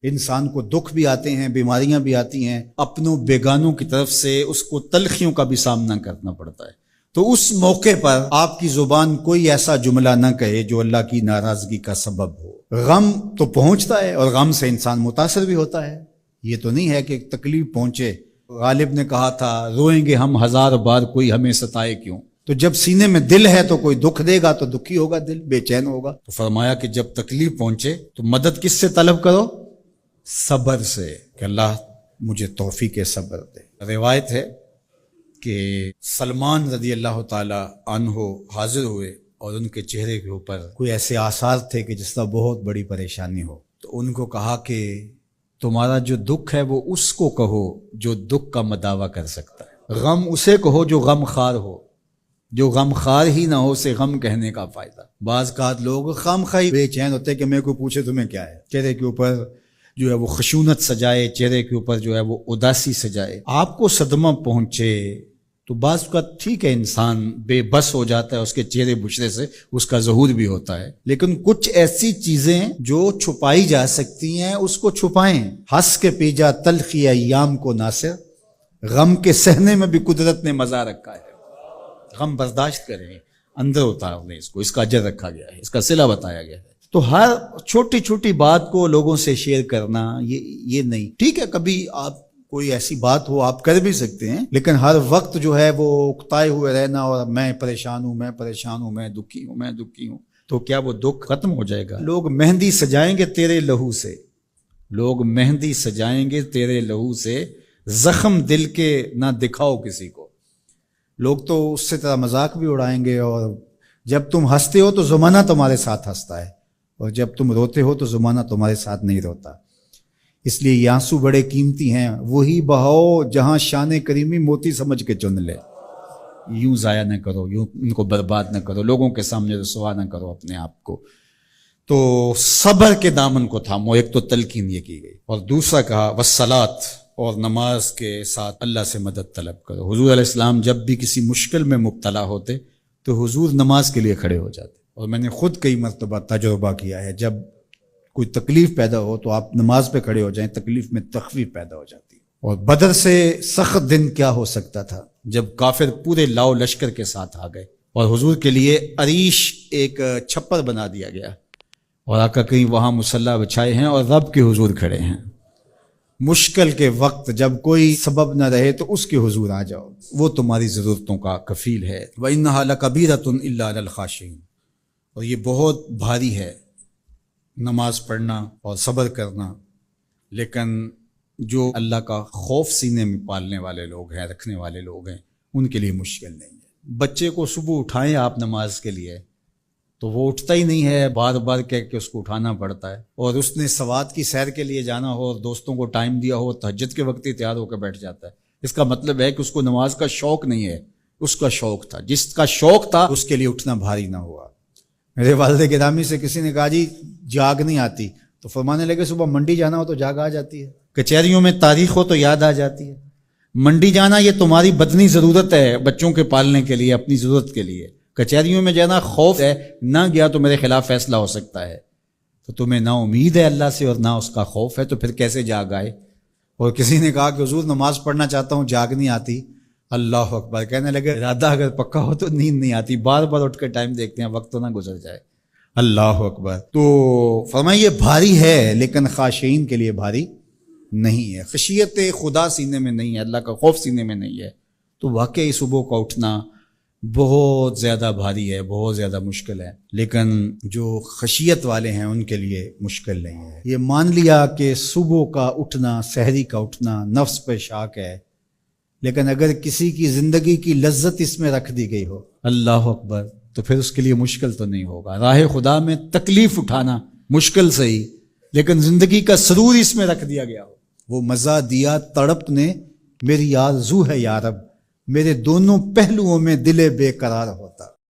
انسان کو دکھ بھی آتے ہیں، بیماریاں بھی آتی ہیں، اپنوں بیگانوں کی طرف سے اس کو تلخیوں کا بھی سامنا کرنا پڑتا ہے۔ تو اس موقع پر آپ کی زبان کوئی ایسا جملہ نہ کہے جو اللہ کی ناراضگی کا سبب ہو۔ غم تو پہنچتا ہے اور غم سے انسان متاثر بھی ہوتا ہے، یہ تو نہیں ہے کہ تکلیف پہنچے۔ غالب نے کہا تھا روئیں گے ہم ہزار بار کوئی ہمیں ستائے کیوں۔ تو جب سینے میں دل ہے تو کوئی دکھ دے گا تو دکھی ہوگا، دل بے چین ہوگا۔ تو فرمایا کہ جب تکلیف پہنچے تو مدد کس سے طلب کرو؟ صبر سے، کہ اللہ مجھے توفیق صبر دے۔ روایت ہے کہ سلمان رضی اللہ تعالی عنہ حاضر ہوئے اور ان کے چہرے کے اوپر کوئی ایسے آثار تھے کہ جس طرح بہت بڑی پریشانی ہو۔ تو ان کو کہا کہ تمہارا جو دکھ ہے وہ اس کو کہو جو دکھ کا مداوع کر سکتا ہے، غم اسے کہو جو غم خار ہو، جو غم خار ہی نہ ہو اسے غم کہنے کا فائدہ۔ بعض اوقات لوگ خام خواہ بے چین ہوتے کہ میرے کو پوچھے تمہیں کیا ہے، چہرے کے اوپر جو ہے وہ خشونت سجائے، چہرے کے اوپر جو ہے وہ اداسی سجائے۔ آپ کو صدمہ پہنچے تو بعض اوقات ٹھیک ہے، انسان بے بس ہو جاتا ہے، اس کے چہرے بچھڑے سے اس کا ظہور بھی ہوتا ہے، لیکن کچھ ایسی چیزیں جو چھپائی جا سکتی ہیں اس کو چھپائیں۔ ہنس کے پی جا تلخی ایام کو ناصر، غم کے سہنے میں بھی قدرت نے مزہ رکھا ہے۔ غم برداشت کریں، اندر اتار لیں اس کو، اس کا اجر رکھا گیا ہے، اس کا صلہ بتایا گیا ہے۔ تو ہر چھوٹی چھوٹی بات کو لوگوں سے شیئر کرنا یہ نہیں ٹھیک ہے، کبھی آپ کوئی ایسی بات ہو آپ کر بھی سکتے ہیں، لیکن ہر وقت جو ہے وہ اکتائے ہوئے رہنا اور میں پریشان ہوں، میں پریشان ہوں، میں دکھی ہوں، میں دکھی ہوں، تو کیا وہ دکھ ختم ہو جائے گا؟ لوگ مہندی سجائیں گے تیرے لہو سے، لوگ مہندی سجائیں گے تیرے لہو سے، زخم دل کے نہ دکھاؤ کسی کو۔ لوگ تو اس سے طرح مذاق بھی اڑائیں گے، اور جب تم ہنستے ہو تو زمانہ تمہارے ساتھ ہنستا ہے، اور جب تم روتے ہو تو زمانہ تمہارے ساتھ نہیں روتا۔ اس لیے یہ آنسو بڑے قیمتی ہیں، وہی بہاؤ جہاں شان کریمی موتی سمجھ کے چن لے۔ یوں ضائع نہ کرو، یوں ان کو برباد نہ کرو، لوگوں کے سامنے رسوا نہ کرو اپنے آپ کو۔ تو صبر کے دامن کو تھامو، ایک تو تلقین یہ کی گئی، اور دوسرا کہا والصلاۃ، اور نماز کے ساتھ اللہ سے مدد طلب کرو۔ حضور علیہ السلام جب بھی کسی مشکل میں مبتلا ہوتے تو حضور نماز کے لیے کھڑے ہو جاتے، اور میں نے خود کئی مرتبہ تجربہ کیا ہے، جب کوئی تکلیف پیدا ہو تو آپ نماز پہ کھڑے ہو جائیں، تکلیف میں تخفیف پیدا ہو جاتی ہے۔ اور بدر سے سخت دن کیا ہو سکتا تھا جب کافر پورے لاؤ لشکر کے ساتھ آ گئے، اور حضور کے لیے عریش ایک چھپر بنا دیا گیا، اور آقا کہیں وہاں مصلی بچھائے ہیں اور رب کے حضور کھڑے ہیں۔ مشکل کے وقت جب کوئی سبب نہ رہے تو اس کے حضور آ جاؤ، وہ تمہاری ضرورتوں کا کفیل ہے۔ وَإِنَّهَا لَكَبِيرَةٌ إِلَّا عَلَى الْخَاشِعِينَ، اور یہ بہت بھاری ہے نماز پڑھنا اور صبر کرنا، لیکن جو اللہ کا خوف سینے میں پالنے والے لوگ ہیں، رکھنے والے لوگ ہیں، ان کے لیے مشکل نہیں ہے۔ بچے کو صبح اٹھائیں آپ نماز کے لیے تو وہ اٹھتا ہی نہیں ہے، بار بار کہہ کے اس کو اٹھانا پڑتا ہے، اور اس نے سوات کی سیر کے لیے جانا ہو اور دوستوں کو ٹائم دیا ہو، تہجد کے وقت ہی تیار ہو کے بیٹھ جاتا ہے۔ اس کا مطلب ہے کہ اس کو نماز کا شوق نہیں ہے، اس کا شوق تھا، جس کا شوق تھا اس کے لیے اٹھنا بھاری نہ ہوا۔ میرے والد گرامی سے کسی نے کہا جی جاگ نہیں آتی، تو فرمانے لگے صبح منڈی جانا ہو تو جاگ آ جاتی ہے، کچہریوں میں تاریخ ہو تو یاد آ جاتی ہے۔ منڈی جانا یہ تمہاری بدنی ضرورت ہے بچوں کے پالنے کے لیے، اپنی ضرورت کے لیے۔ کچہریوں میں جانا خوف ہے، نہ گیا تو میرے خلاف فیصلہ ہو سکتا ہے، تو تمہیں نہ امید ہے اللہ سے اور نہ اس کا خوف ہے، تو پھر کیسے جاگ آئے؟ اور کسی نے کہا کہ حضور نماز پڑھنا چاہتا ہوں، جاگ نہیں آتی۔ اللہ اکبر، کہنے لگے ارادہ اگر پکا ہو تو نیند نہیں آتی، بار بار اٹھ کے ٹائم دیکھتے ہیں وقت تو نہ گزر جائے۔ اللہ اکبر۔ تو فرمایا یہ بھاری ہے لیکن خاشعین کے لیے بھاری نہیں ہے، خشیت خدا سینے میں نہیں ہے، اللہ کا خوف سینے میں نہیں ہے، تو واقعی صبح کا اٹھنا بہت زیادہ بھاری ہے، بہت زیادہ مشکل ہے، لیکن جو خشیت والے ہیں ان کے لیے مشکل نہیں ہے۔ یہ مان لیا کہ صبح کا اٹھنا، سحری کا اٹھنا نفس پہ شاک ہے، لیکن اگر کسی کی زندگی کی لذت اس میں رکھ دی گئی ہو، اللہ اکبر، تو پھر اس کے لیے مشکل تو نہیں ہوگا۔ راہ خدا میں تکلیف اٹھانا مشکل صحیح، لیکن زندگی کا سرور اس میں رکھ دیا گیا ہو۔ وہ مزہ دیا تڑپ نے میری آرزو ہے یا رب، میرے دونوں پہلوؤں میں دل بے قرار ہوتا۔